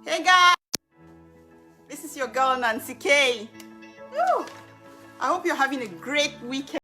Hey guys, this is your girl Nancy K. Woo! I hope you're having a great weekend.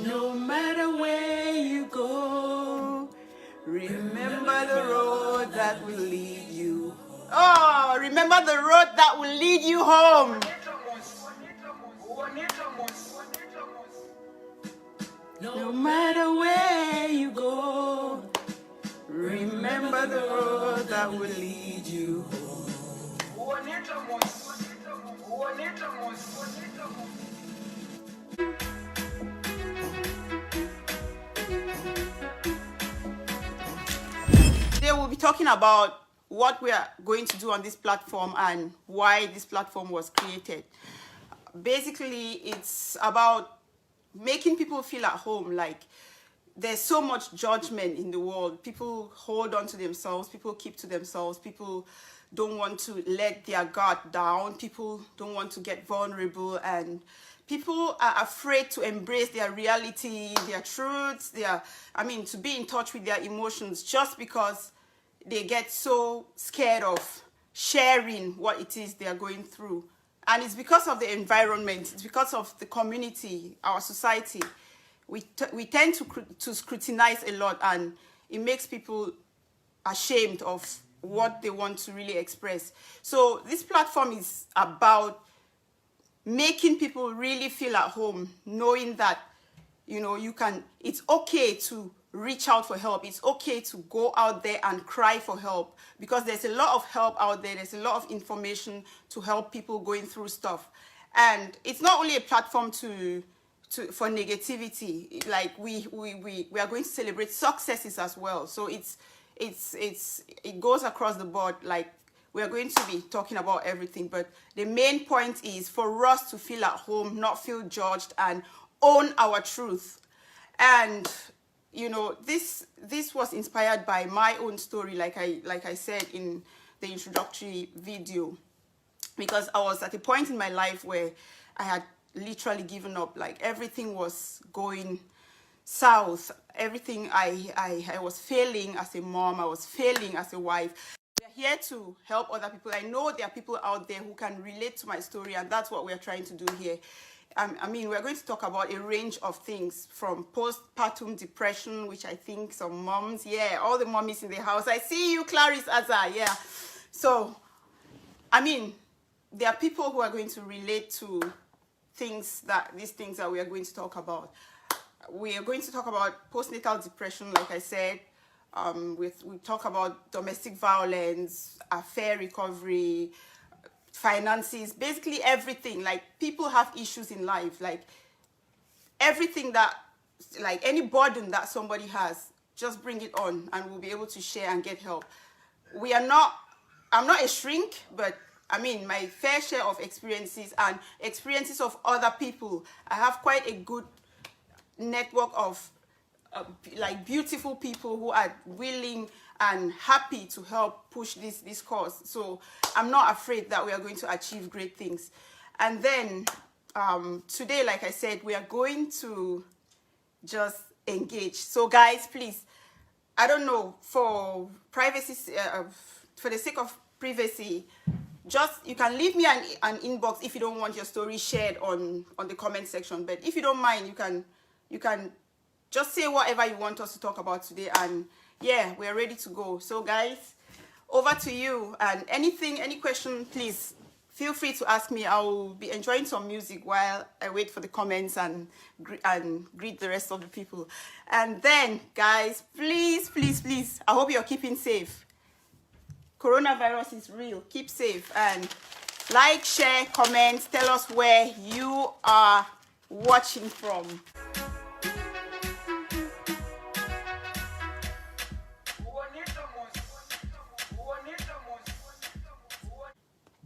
No matter where you go, remember the road that will lead you. Oh, remember the road that will lead you home. No matter where you go, remember the road that will lead you home. Today we'll be talking about what we are going to do on this platform and why this platform was created. Basically, it's about making people feel at home. Like, there's so much judgment in the world. People hold on to themselves, people keep to themselves, people don't want to let their guard down, people don't want to get vulnerable, and people are afraid to embrace their reality, their truths, to be in touch with their emotions, just because they get so scared of sharing what it is they are going through. And it's because of the environment, it's because of the community, our society. We tend to scrutinize a lot, and it makes people ashamed of what they want to really express. So this platform is about making people really feel at home, knowing that, it's okay to reach out for help. It's okay to go out there and cry for help, because there's a lot of help out there. There's a lot of information to help people going through stuff. And it's not only a platform for negativity. Like, we are going to celebrate successes as well. So it goes across the board. Like, we are going to be talking about everything, but the main point is for us to feel at home, not feel judged, and own our truth. And this was inspired by my own story, like I said in the introductory video, because I was at a point in my life where I had literally given up. Like, everything was going south. Everything, I was failing as a mom, I was failing as a wife. We're here to help other people. I know there are people out there who can relate to my story, and that's what we're trying to do here. We're going to talk about a range of things, from postpartum depression, which I think some moms, all the mommies in the house, I see you, Clarice Azar, So, there are people who are going to relate to these things that we are going to talk about. We are going to talk about postnatal depression, like I said. We talk about domestic violence, affair recovery, finances, basically everything. Like, people have issues in life, like everything any burden that somebody has, just bring it on and we'll be able to share and get help. I'm not a shrink, but my fair share of experiences and experiences of other people. I have quite a good network of like beautiful people who are willing and happy to help push this cause. So I'm not afraid that we are going to achieve great things. And then today, like I said, we are going to just engage. So guys, please, I don't know, for privacy, for the sake of privacy, just, you can leave me an inbox if you don't want your story shared on the comment section. But if you don't mind, you can just say whatever you want us to talk about today, and yeah, we're ready to go. So guys, over to you. And any question, please feel free to ask me. I'll be enjoying some music while I wait for the comments and greet the rest of the people. And then guys, please, I hope you're keeping safe. Coronavirus is real. Keep safe, and like, share, comment, tell us where you are watching from.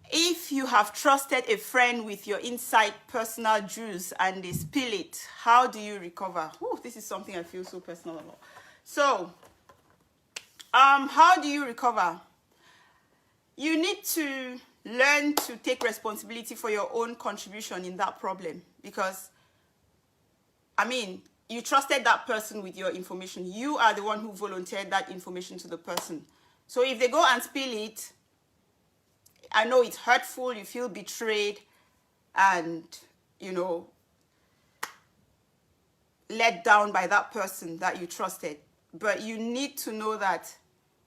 If you have trusted a friend with your inside personal juice and they spill it, how do you recover? Ooh, this is something I feel so personal about. So, how do you recover? You need to learn to take responsibility for your own contribution in that problem, because, I mean, you trusted that person with your information. You are the one who volunteered that information to the person. So if they go and spill it, I know it's hurtful, you feel betrayed and, you know, let down by that person that you trusted. But you need to know that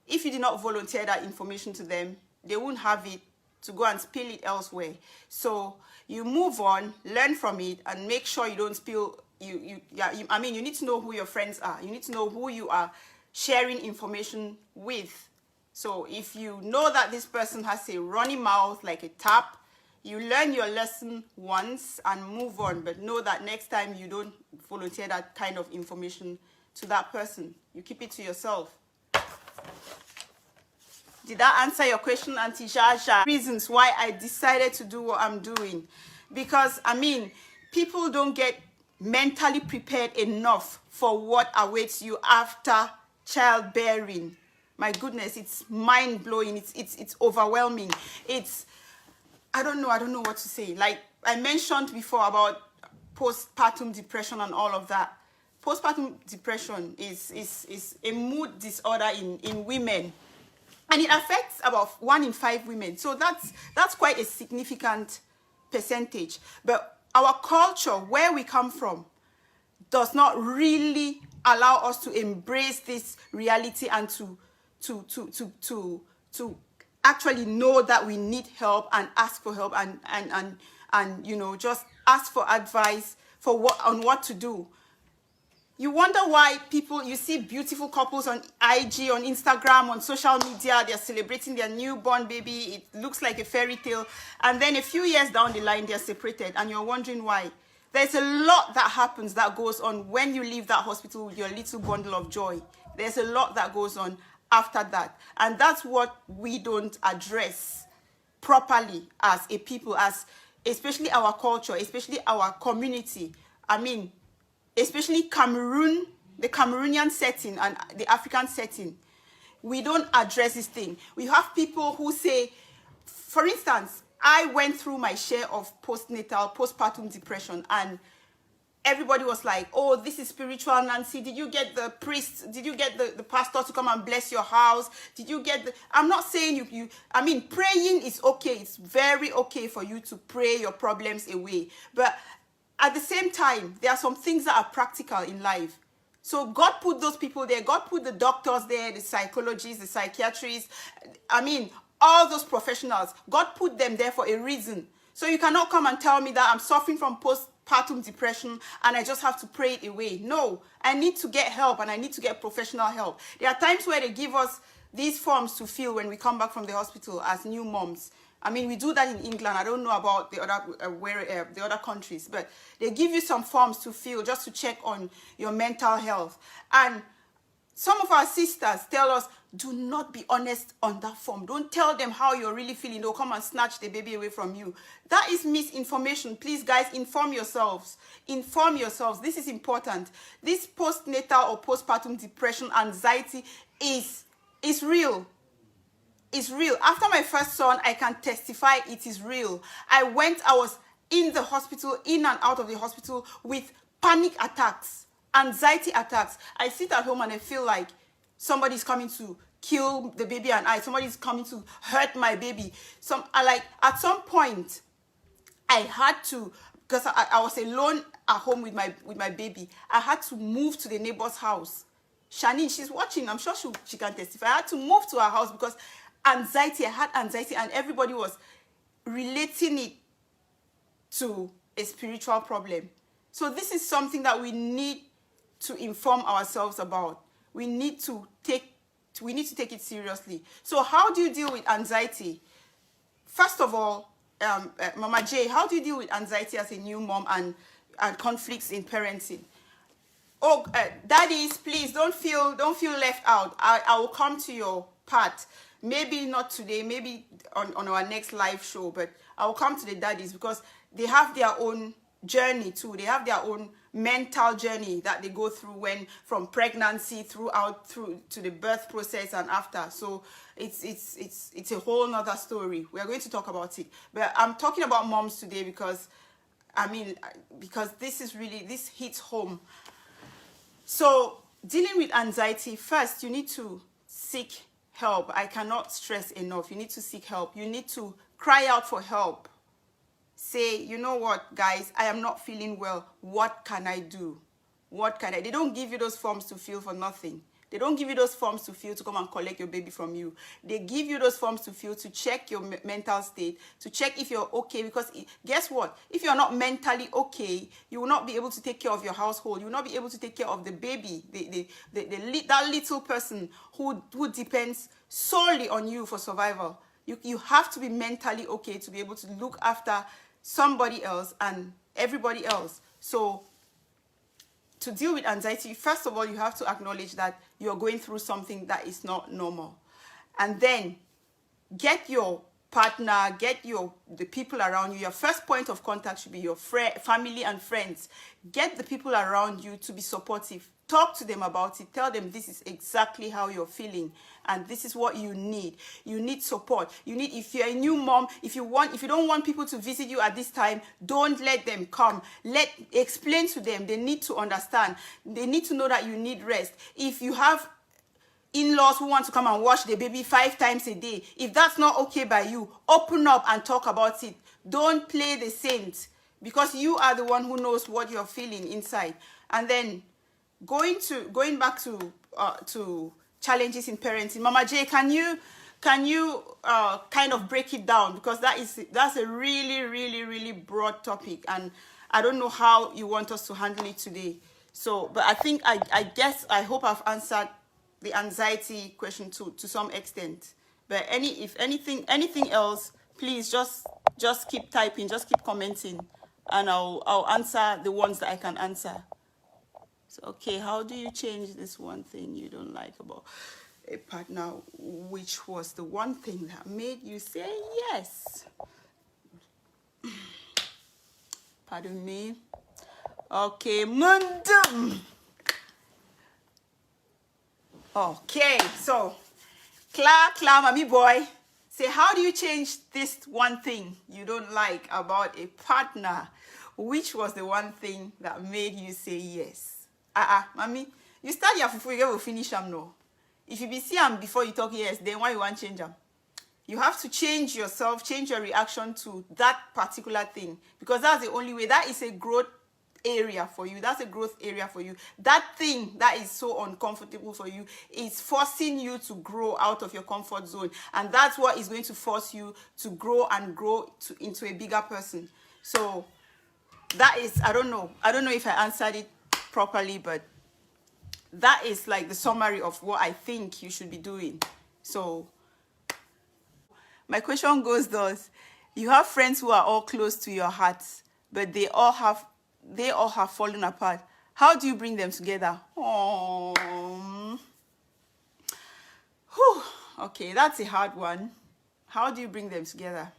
if you did not volunteer that information to them, they won't have it to go and spill it elsewhere. So you move on, learn from it, and make sure you don't spill. I mean, you need to know who your friends are. You need to know who you are sharing information with. So if you know that this person has a runny mouth like a tap, you learn your lesson once and move on. But know that next time you don't volunteer that kind of information to that person. You keep it to yourself. Did that answer your question, Auntie Jaja? Reasons why I decided to do what I'm doing. Because, I mean, people don't get mentally prepared enough for what awaits you after childbearing. My goodness, it's mind-blowing. It's overwhelming. I don't know what to say. Like I mentioned before about postpartum depression and all of that. Postpartum depression is a mood disorder in women. And it affects about 1 in 5 women. So that's quite a significant percentage. But our culture, where we come from, does not really allow us to embrace this reality and to actually know that we need help and ask for help and you know, just ask for advice on what to do. You wonder why you see beautiful couples on IG, on Instagram, on social media, they're celebrating their newborn baby. It looks like a fairy tale. And then a few years down the line, they're separated and you're wondering why. There's a lot that happens that goes on when you leave that hospital with your little bundle of joy. There's a lot that goes on after that. And that's what we don't address properly as a people, as especially our culture, especially our community. I mean, especially Cameroon, the Cameroonian setting and the African setting. We don't address this thing. We have people who say, for instance, I went through my share of postpartum depression, and everybody was like, oh, this is spiritual, Nancy. Did you get the priest? Did you get the pastor to come and bless your house? Did you get the... I'm not saying I mean, praying is okay. It's very okay for you to pray your problems away. But at the same time, there are some things that are practical in life. So God put those people there. God put the doctors there, the psychologists, the psychiatrists. I mean, all those professionals. God put them there for a reason. So you cannot come and tell me that I'm suffering from postpartum depression and I just have to pray it away. No, I need to get help and I need to get professional help. There are times where they give us these forms to fill when we come back from the hospital as new moms. I mean, we do that in England. I don't know about the other the other countries, but they give you some forms to fill just to check on your mental health. And Some of our sisters tell us, do not be honest on that form. Don't tell them how you're really feeling. They'll come and snatch the baby away from you. That is misinformation. Please, guys, inform yourselves. Inform yourselves. This is important. This postnatal or postpartum depression, anxiety is real. It's real. After my first son, I can testify it is real. I was in the hospital, in and out of the hospital with panic attacks, anxiety attacks. I sit at home and I feel like somebody's coming to kill the baby and somebody's coming to hurt my baby. At some point, I had to, because I was alone at home with my baby, I had to move to the neighbor's house. Shani, she's watching. I'm sure she can testify. I had to move to her house because anxiety, I had anxiety, and everybody was relating it to a spiritual problem. So this is something that we need to inform ourselves about. We need to take it seriously. So how do you deal with anxiety? First of all, Mama J, how do you deal with anxiety as a new mom and conflicts in parenting? Oh, daddies, please don't feel left out. I will come to your part. Maybe not today, maybe on our next live show, but I will come to the daddies because they have their own journey too. They have their own mental journey that they go through from pregnancy through to the birth process and after. So it's a whole nother story. We are going to talk about it. But I'm talking about moms today because this hits home. So dealing with anxiety, first you need to seek help. I cannot stress enough. You need to seek help. You need to cry out for help. Say, you know what, guys, I am not feeling well. What can I do? They don't give you those forms to fill for nothing. They don't give you those forms to fill to come and collect your baby from you. They give you those forms to fill to check your mental state, to check if you're okay. Because guess what? If you're not mentally okay, you will not be able to take care of your household. You will not be able to take care of the baby, that little person who depends solely on you for survival. You have to be mentally okay to be able to look after somebody else and everybody else. So to deal with anxiety, first of all, you have to acknowledge that you're going through something that is not normal. And then get your partner, the people around you. Your first point of contact should be your family and friends. Get the people around you to be supportive. Talk to them about it. Tell them this is exactly how you're feeling and this is what you need. You need support. If you're a new mom, if you don't want people to visit you at this time, don't let them come. Explain to them. They need to understand. They need to know that you need rest. If you have in-laws who want to come and watch the baby 5 times a day, if that's not okay by you, open up and talk about it. Don't play the saint because you are the one who knows what you're feeling inside. And then going back to challenges in parenting, Mama J, can you kind of break it down, because that's a really, really, really broad topic, and I don't know how you want us to handle it today. So, but I think I hope I've answered the anxiety question to some extent. But if anything else, please just keep typing, just keep commenting, and I'll answer the ones that I can answer. So, okay, how do you change this one thing you don't like about a partner? Which was the one thing that made you say yes? Pardon me. Okay, Mundum. Okay, so, Cla, mommy boy, say, how do you change this one thing you don't like about a partner? Which was the one thing that made you say yes? Mommy, you start your fufu, you will finish them no. If you be see them before you talk yes, then why you want to change them? You have to change yourself, change your reaction to that particular thing, because that's the only way. That is a growth area for you. That's a growth area for you. That thing that is so uncomfortable for you is forcing you to grow out of your comfort zone, and that's what is going to force you to grow into a bigger person. So that is, I don't know if I answered it properly, but that is like the summary of what I think you should be doing. So my question goes thus: you have friends who are all close to your heart, but they all have fallen apart. How do you bring them together? Oh, Okay, that's a hard one. How do you bring them together?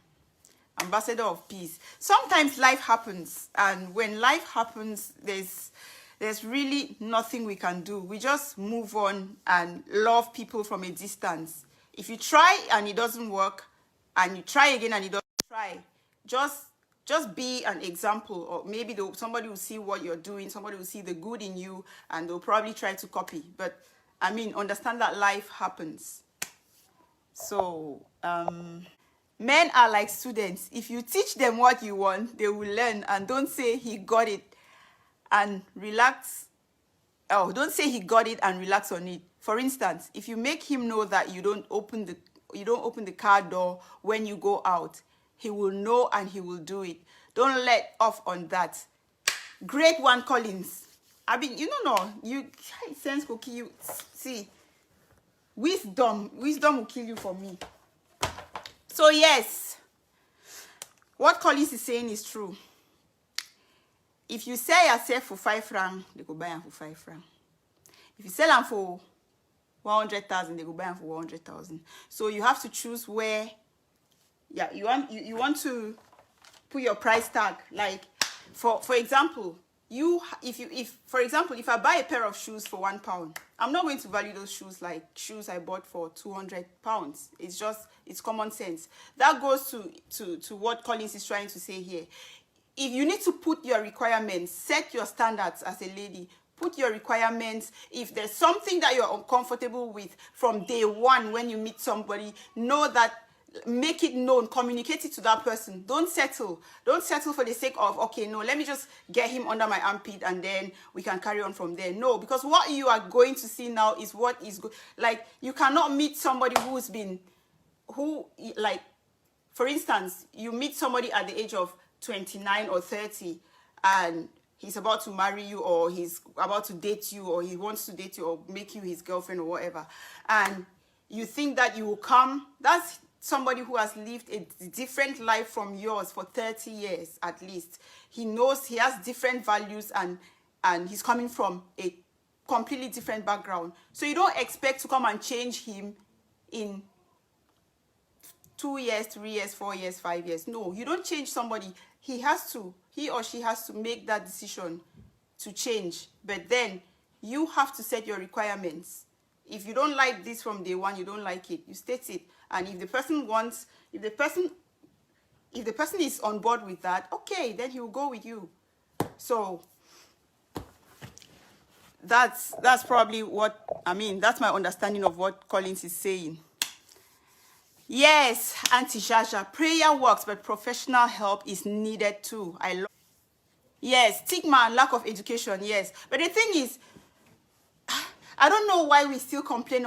Ambassador of peace. Sometimes life happens, and when life happens, there's really nothing we can do. We just move on and love people from a distance. If you try and it doesn't work, and you try again and it doesn't try, just be an example, or maybe somebody will see what you're doing, somebody will see the good in you, and they'll probably try to copy. But I mean, understand that life happens. So men are like students. If you teach them what you want, they will learn. And don't say he got it and relax. Oh, don't say he got it and relax on it. For instance, if you make him know that you don't open the car door when you go out, he will know and he will do it. Don't let off on that. Great one, Collins. I mean, you sense will kill you. See, wisdom will kill you for me. So yes, what Collins is saying is true. If you sell yourself for 5 francs, they go buy them for 5 francs. If you sell them for 100,000, they go buy them for 100,000. So you have to choose where, yeah, you want to put your price tag. Like, for example, if I buy a pair of shoes for £1, I'm not going to value those shoes like shoes I bought for £200. It's common sense. That goes to what Collins is trying to say here. If you need to put your requirements, set your standards as a lady, put your requirements. If there's something that you're uncomfortable with from day one when you meet somebody, know that, make it known, communicate it to that person. Don't settle for the sake of, okay, no, let me just get him under my armpit and then we can carry on from there. No, because what you are going to see now is what is good. Like, you cannot meet somebody like, for instance, you meet somebody at the age of 29 or 30 and he's about to marry you, or he's about to date you, or he wants to date you or make you his girlfriend or whatever, and you think that you will come. That's somebody who has lived a different life from yours for 30 years at least. He knows, he has different values, and he's coming from a completely different background. So you don't expect to come and change him in 2 years, 3 years, 4 years, 5 years. No, you don't change somebody. He or she has to make that decision to change. But then you have to set your requirements. If you don't like this from day one, you don't like it, you state it. And if the person is on board with that, okay, then he will go with you. So that's probably what, I mean, that's my understanding of what Collins is saying. Yes, Auntie Jaja, prayer works, but professional help is needed too. Yes, stigma and lack of education, yes. But the thing is, I don't know why we still complain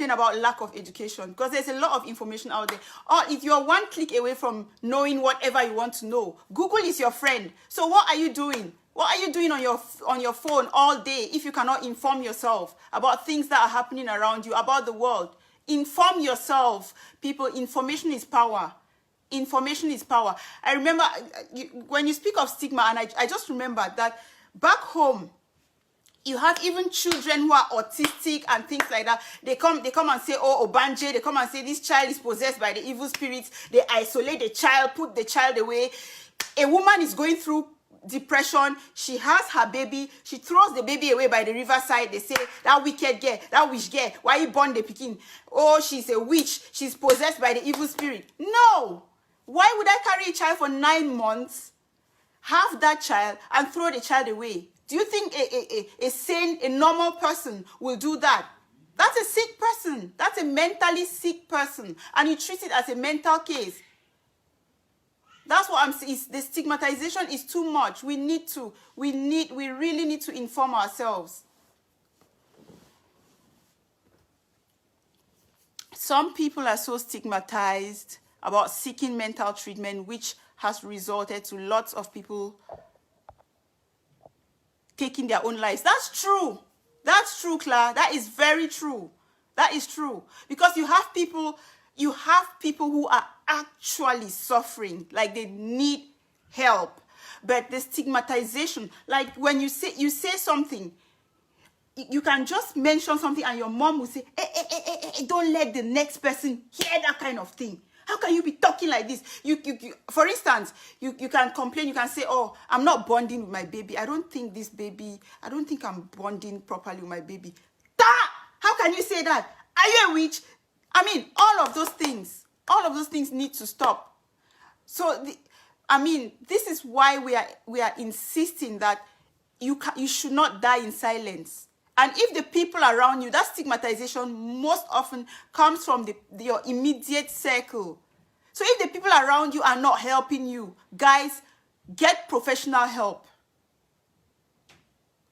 about lack of education, because there's a lot of information out there. Or if you're one click away from knowing whatever you want to know, Google is your friend. So what are you doing? What are you doing on your phone all day if you cannot inform yourself about things that are happening around you, about the world? Inform yourself, people. Information is power. Information is power. I remember when you speak of stigma, and I just remember that back home, you have even children who are autistic and things like that. They come and say, oh, Obanje. They come and say, this child is possessed by the evil spirits. They isolate the child, put the child away. A woman is going through depression. She has her baby. She throws the baby away by the riverside. They say, that wicked girl, that witch girl, why you born the pikin? Oh, she's a witch. She's possessed by the evil spirit. No. Why would I carry a child for 9 months, have that child, and throw the child away? Do you think a sane, a normal person will do that? That's a sick person. That's a mentally sick person. And you treat it as a mental case. That's what I'm saying. The stigmatization is too much. We really need to inform ourselves. Some people are so stigmatized about seeking mental treatment, which has resulted to lots of people taking their own lives. That's true. That's true, Claire. That is very true. That is true. Because you have people who are actually suffering, like they need help. But the stigmatization, like when you say something, you can just mention something and your mom will say, don't let the next person hear that kind of thing. How can you be talking like this? You for instance, you can complain, you can say, oh, I'm not bonding with my baby. I don't think I'm bonding properly with my baby. How can you say that? Are you a witch? I mean, all of those things need to stop. So, this is why we are insisting that you should not die in silence. And if the people around you, that stigmatization most often comes from your immediate circle. So if the people around you are not helping you, guys, get professional help.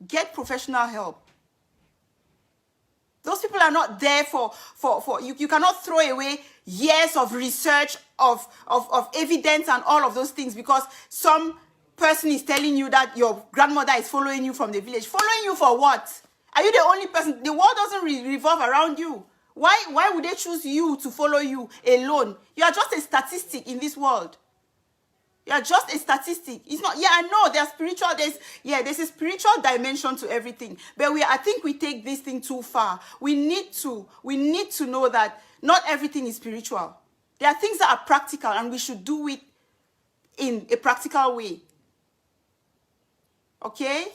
Get professional help. Those people are not there for you. You cannot throw away years of research, of evidence and all of those things because some person is telling you that your grandmother is following you from the village. Following you for what? Are you the only person? The world doesn't revolve around you. Why would they choose you to follow you alone? You are just a statistic in this world. You are just a statistic. It's not. Yeah, I know there's spiritual. There's a spiritual dimension to everything. But I think we take this thing too far. We need to know that not everything is spiritual. There are things that are practical, and we should do it in a practical way. Okay?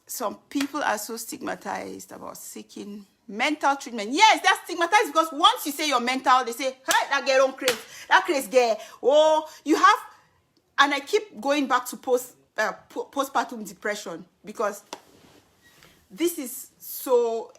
Some people are so stigmatized about seeking mental treatment. Yes, they're stigmatized because once you say you're mental, they say, hey, that girl don't craze. That craze girl. Oh, you have, and I keep going back to postpartum depression because this is so,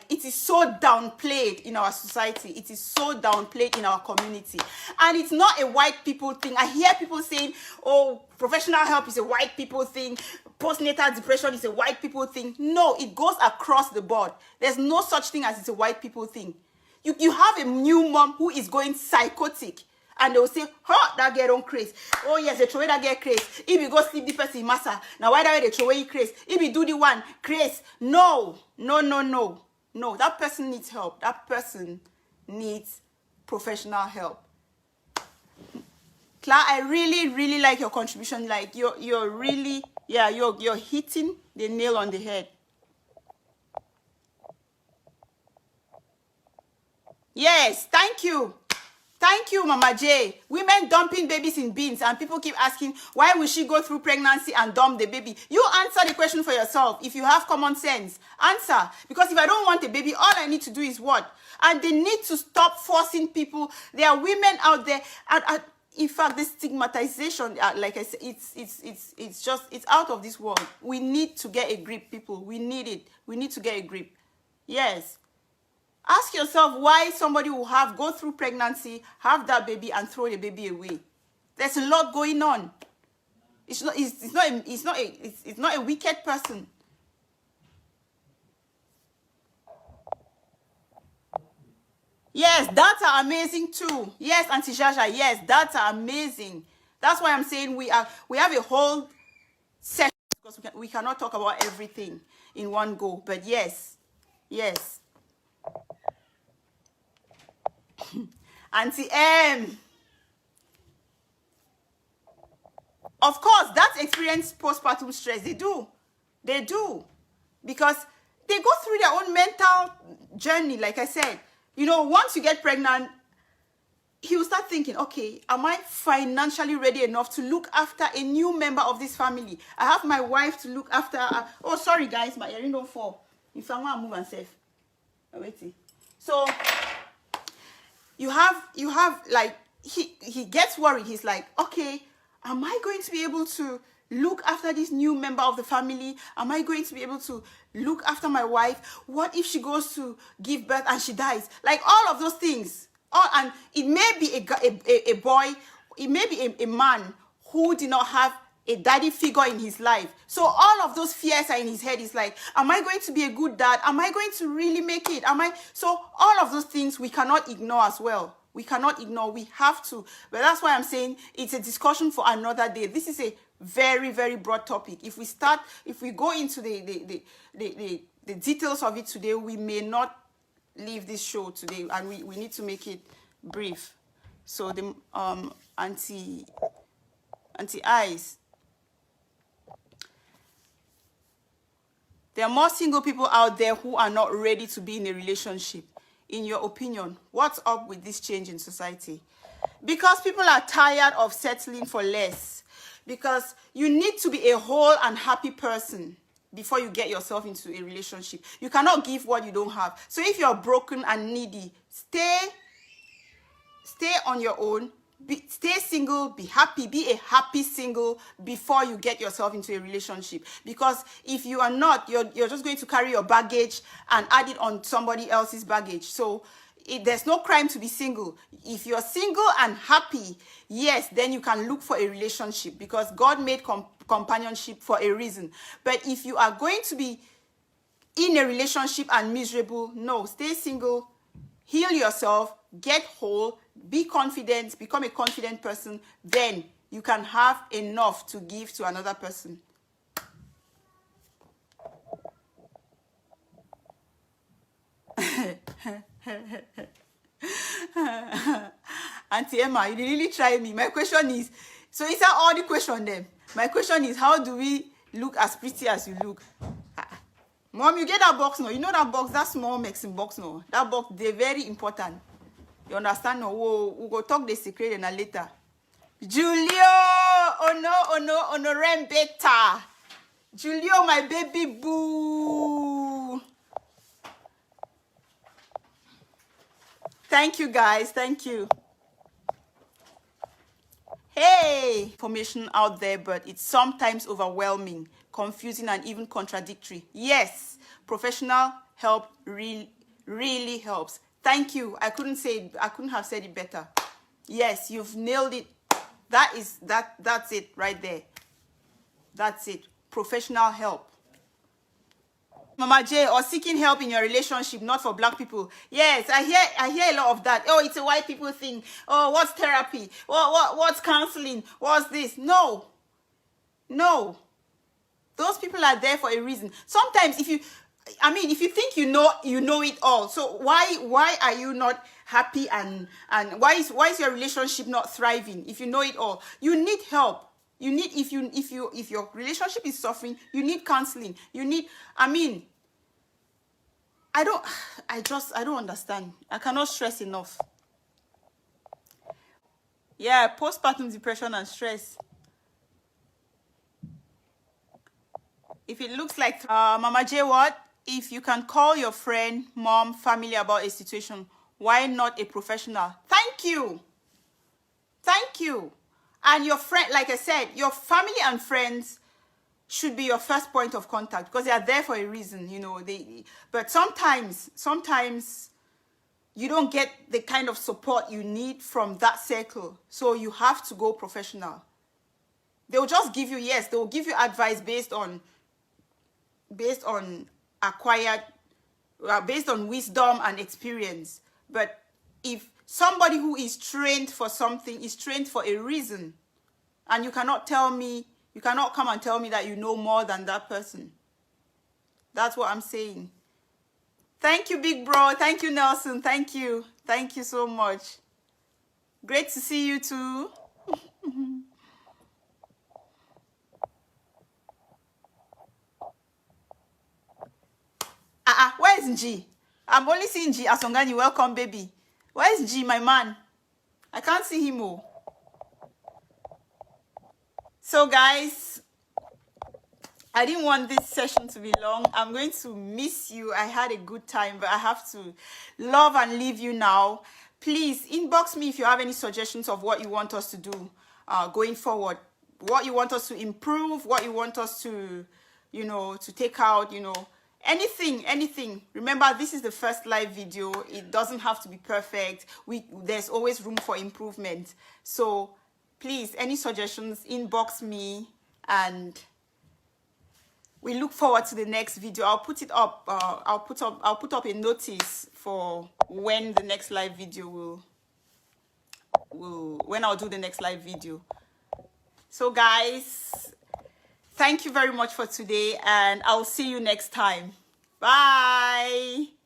it is so downplayed in our society. It is so downplayed in our community. And it's not a white people thing. I hear people saying, oh, professional help is a white people thing. Postnatal depression is a white people thing. No, it goes across the board. There's no such thing as it's a white people thing. You have a new mom who is going psychotic. And they will say, oh, that girl don't craze. Oh, yes, they throw away that girl craze. If you go sleep the person, massa. Now, why that way they throw away craze? If you do the one, craze. No. That person needs help. That person needs professional help. Cla, I really, really like your contribution. Like, you're really, you're hitting the nail on the head. Yes, thank you. Thank you, Mama J. Women dumping babies in bins, and people keep asking, why will she go through pregnancy and dump the baby? You answer the question for yourself. If you have common sense, answer. Because if I don't want a baby, all I need to do is what? And they need to stop forcing people. There are women out there, and in fact, the stigmatization, like I said, it's out of this world. We need to get a grip, people. We need it. We need to get a grip. Yes. Ask yourself why somebody will go through pregnancy, have that baby, and throw the baby away. There's a lot going on. It's not a wicked person. Yes, data are amazing too. Yes, Auntie Jaja, yes, data are amazing. That's why I'm saying we have a whole session because we cannot talk about everything in one go. But yes. Auntie M. Of course, that's experience postpartum stress. They do. Because they go through their own mental journey, like I said. Once you get pregnant, he will start thinking, okay, am I financially ready enough to look after a new member of this family? I have my wife to look after. Oh, sorry, guys, my earring don't fall. If I want to move and save. Wait. So you have like, he gets worried. He's like, okay, am I going to be able to look after this new member of the family? Am I going to be able to look after my wife? What if she goes to give birth and she dies? Like all of those things. And it may be a boy, it may be a man who did not have a daddy figure in his life. So all of those fears are in his head. It's like, am I going to be a good dad? Am I going to really make it? So all of those things we cannot ignore as well. We cannot ignore. We have to. But that's why I'm saying it's a discussion for another day. This is a very, very broad topic. If we go into the details of it today, we may not leave this show today, and we need to make it brief. So the Auntie Eyes, There are more single people out there who are not ready to be in a relationship. In your opinion, what's up with this change in society? Because people are tired of settling for less. Because you need to be a whole and happy person before you get yourself into a relationship. You cannot give what you don't have. So if you're broken and needy, stay on your own. Stay single, be happy, be a happy single before you get yourself into a relationship. Because if you are not, you're just going to carry your baggage and add it on somebody else's baggage. So there's no crime to be single. If you're single and happy, yes, then you can look for a relationship, because God made companionship for a reason. But if you are going to be in a relationship and miserable, no, stay single, heal yourself, get whole, be confident, become a confident person, then you can have enough to give to another person. Auntie Emma, you really try me. My question is, so is that all the question then? My question is, how do we look as pretty as you look? Mom, you get that box now. You know that box, that small Mexican box now. That box, they're very important. You understand now? We'll go talk the secret and later. Julio! Oh no, Rembeta. Julio, my baby boo. Thank you, guys. Thank you. Hey! Information out there, but it's sometimes overwhelming, confusing, and even contradictory. Yes, professional help really helps. Thank you. I couldn't have said it better. Yes, you've nailed it. That's it right there. That's it. Professional help. Mama J, or seeking help in your relationship, not for black people. Yes, I hear a lot of that. Oh, it's a white people thing. Oh, what's therapy? What's counseling? What's this? No. Those people are there for a reason. Sometimes if you think you know it all, so why are you not happy, and why is your relationship not thriving if you know it all? You need help. You need, if your relationship is suffering, you need counseling. You need, I don't understand. I cannot stress enough. Yeah, postpartum depression and stress. If it looks like Mama J, what? If you can call your friend, mom, family about a situation, why not a professional? Thank you. And your friend, like I said, your family and friends should be your first point of contact, because they are there for a reason, you know. But sometimes you don't get the kind of support you need from that circle, so you have to go professional. They'll just give you, yes, they'll give you advice based on acquired, based on wisdom and experience. But if somebody who is trained for something is trained for a reason, and you cannot come and tell me that you know more than that person. That's what I'm saying. Thank you, big bro. Thank you, Nelson. Thank you so much. Great to see you too. Where is G? I'm only seeing G. Asongani, welcome, baby. Where is G, my man? I can't see him. Oh. So, guys, I didn't want this session to be long. I'm going to miss you. I had a good time, but I have to love and leave you now. Please inbox me if you have any suggestions of what you want us to do going forward. What you want us to improve, what you want us to, to take out, anything. Remember, this is the first live video. It doesn't have to be perfect. There's always room for improvement. So please, any suggestions, inbox me, and we look forward to the next video. I'll put it up. I'll put up a notice for when the next live video when I'll do the next live video. So guys, thank you very much for today, and I'll see you next time. Bye.